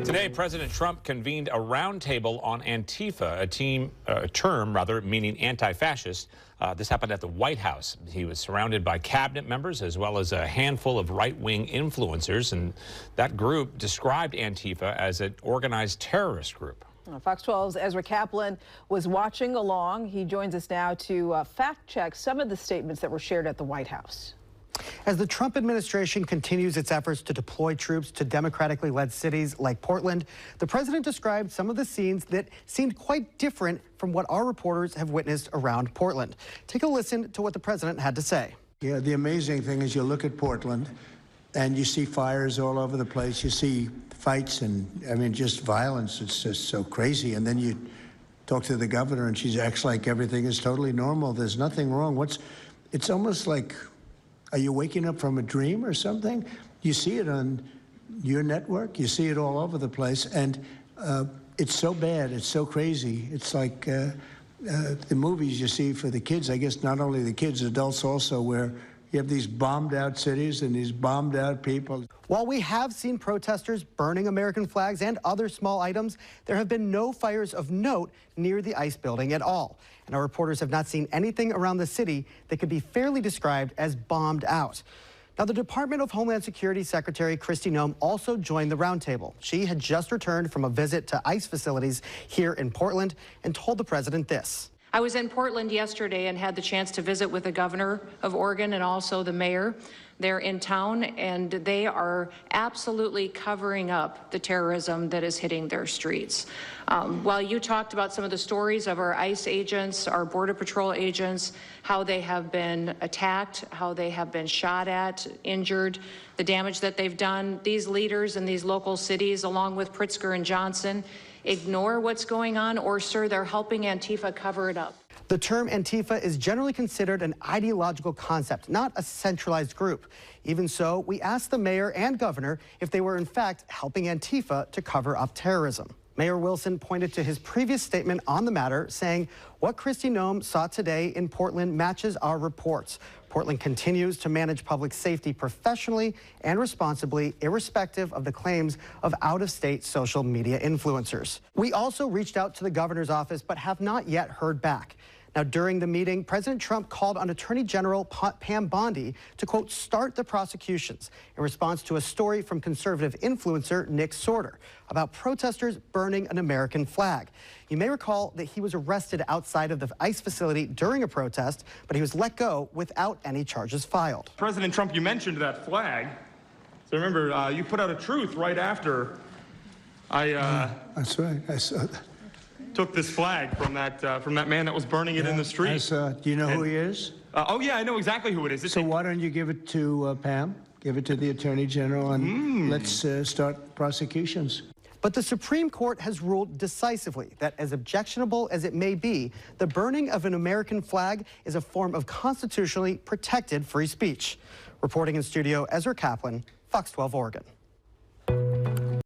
Today, President Trump convened a roundtable on Antifa, a term meaning anti-fascist. This happened at the White House. He was surrounded by cabinet members as well as a handful of right-wing influencers, and that group described Antifa as an organized terrorist group. Fox 12's Ezra Kaplan was watching along. He joins us now to fact-check some of the statements that were shared at the White House. As the Trump administration continues its efforts to deploy troops to democratically led cities like Portland, the president described some of the scenes that seemed quite different from what our reporters have witnessed around Portland. Take a listen to what the president had to say. Yeah, the amazing thing is you look at Portland and you see fires all over the place. You see fights and, I mean, just violence. It's just so crazy. And then you talk to the governor and she acts like everything is totally normal. There's nothing wrong. It's almost like, are you waking up from a dream or something? You see it on your network. You see it all over the place. And it's so bad. It's so crazy. It's like the movies you see for the kids. I guess not only the kids, adults also, where you have these bombed out cities and these bombed out people. While we have seen protesters burning American flags and other small items, there have been no fires of note near the ICE building at all. And our reporters have not seen anything around the city that could be fairly described as bombed out. Now, the Department of Homeland Security Secretary Kristi Noem also joined the roundtable. She had just returned from a visit to ICE facilities here in Portland and told the president this. I was in Portland yesterday and had the chance to visit with the governor of Oregon and also the mayor. They're in town and they are absolutely covering up the terrorism that is hitting their streets. While you talked about some of the stories of our ICE agents, our Border Patrol agents, how they have been attacked, how they have been shot at, injured, the damage that they've done, these leaders in these local cities, along with Pritzker and Johnson, ignore what's going on, or, sir, they're helping Antifa cover it up. The term Antifa is generally considered an ideological concept, not a centralized group. Even so, we asked the mayor and governor if they were in fact helping Antifa to cover up terrorism. Mayor Wilson pointed to his previous statement on the matter, saying what Kristi Noem saw today in Portland matches our reports. Portland continues to manage public safety professionally and responsibly, irrespective of the claims of out-of-state social media influencers. We also reached out to the governor's office, but have not yet heard back. Now, during the meeting, President Trump called on Attorney General Pam Bondi to, quote, start the prosecutions in response to a story from conservative influencer Nick Sorter about protesters burning an American flag. You may recall that he was arrested outside of the ICE facility during a protest, but he was let go without any charges filed. President Trump, you mentioned that flag. So remember, you put out a truth right after That's right. I saw that. Took this flag from that man that was burning it in the street. Do you know who he is? Oh yeah, I know exactly who it is. So why don't you give it to Pam? Give it to the Attorney General and let's start prosecutions. But the Supreme Court has ruled decisively that, as objectionable as it may be, the burning of an American flag is a form of constitutionally protected free speech. Reporting in studio, Ezra Kaplan, Fox 12 Oregon.